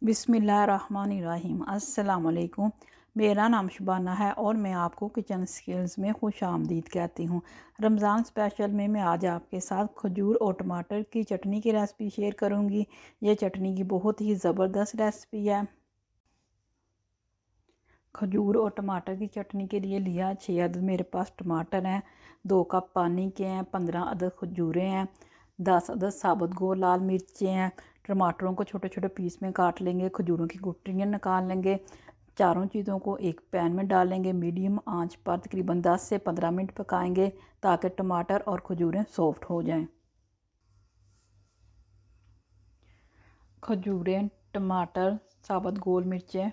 बिस्मिल्लाहिर्रहमानिर्रहीम। अस्सलाम वालेकुम। मेरा नाम शुबाना है और मैं आपको किचन स्किल्स में खुश आमदीद कहती हूँ। रमज़ान स्पेशल में मैं आज आपके साथ खजूर और टमाटर की चटनी की रेसिपी शेयर करूँगी। ये चटनी की बहुत ही ज़बरदस्त रेसिपी है। खजूर और टमाटर की चटनी के लिए लिया 6 अदद मेरे पास टमाटर हैं, 2 कप पानी के हैं, 15 अदद खजूरें हैं, 10 अदद साबुत गोल लाल मिर्चें हैं। टमाटरों को छोटे छोटे पीस में काट लेंगे, खजूरों की गुठलियाँ निकाल लेंगे। चारों चीज़ों को एक पैन में डालेंगे, मीडियम आंच पर तकरीबन 10 से 15 मिनट पकाएंगे ताकि टमाटर और खजूरें सॉफ्ट हो जाएं। खजूरें, टमाटर, साबुत गोल मिर्चें,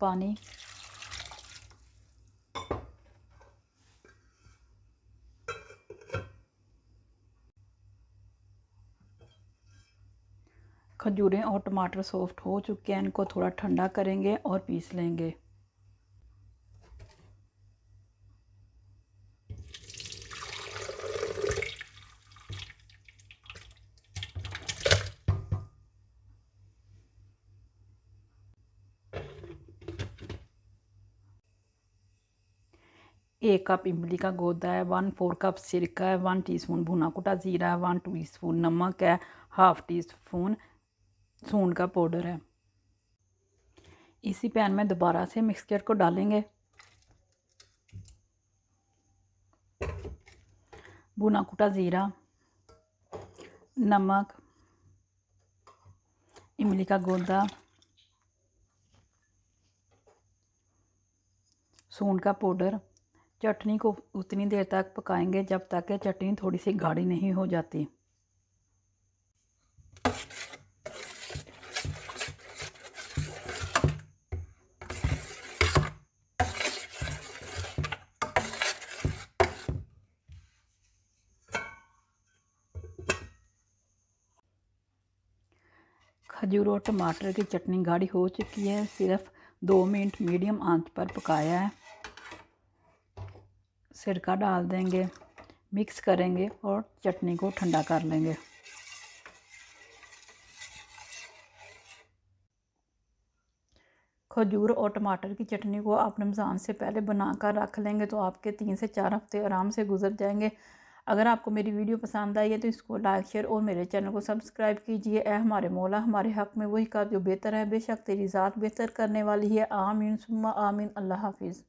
पानी, खजूरें और टमाटर सॉफ्ट हो चुके हैं, इनको थोड़ा ठंडा करेंगे और पीस लेंगे। एक कप इमली का गोदा है, 1/4 कप सिरका है, 1 टीस्पून भुना कुटा ज़ीरा है, 1 टीस्पून नमक है, हाफ टी स्पून सूंड का पाउडर है। इसी पैन में दोबारा से मिक्सचर को डालेंगे। भुना कुटा ज़ीरा, नमक, इमली का गोदा, सूंड का पाउडर। चटनी को उतनी देर तक पकाएंगे जब तक कि चटनी थोड़ी सी गाढ़ी नहीं हो जाती। खजूर और टमाटर की चटनी गाढ़ी हो चुकी है, सिर्फ 2 मिनट मीडियम आंच पर पकाया है। सिरका डाल देंगे, मिक्स करेंगे और चटनी को ठंडा कर लेंगे। खजूर और टमाटर की चटनी को आप रमज़ान से पहले बनाकर रख लेंगे तो आपके 3 से 4 हफ्ते आराम से गुजर जाएंगे। अगर आपको मेरी वीडियो पसंद आई है तो इसको लाइक शेयर और मेरे चैनल को सब्सक्राइब कीजिए। ए हमारे मौला हमारे हक में वही का जो बेहतर है, बेशक तेरी ज़ात बेहतर करने वाली है। आमीन सुम्मा आमीन। अल्लाह हाफिज़।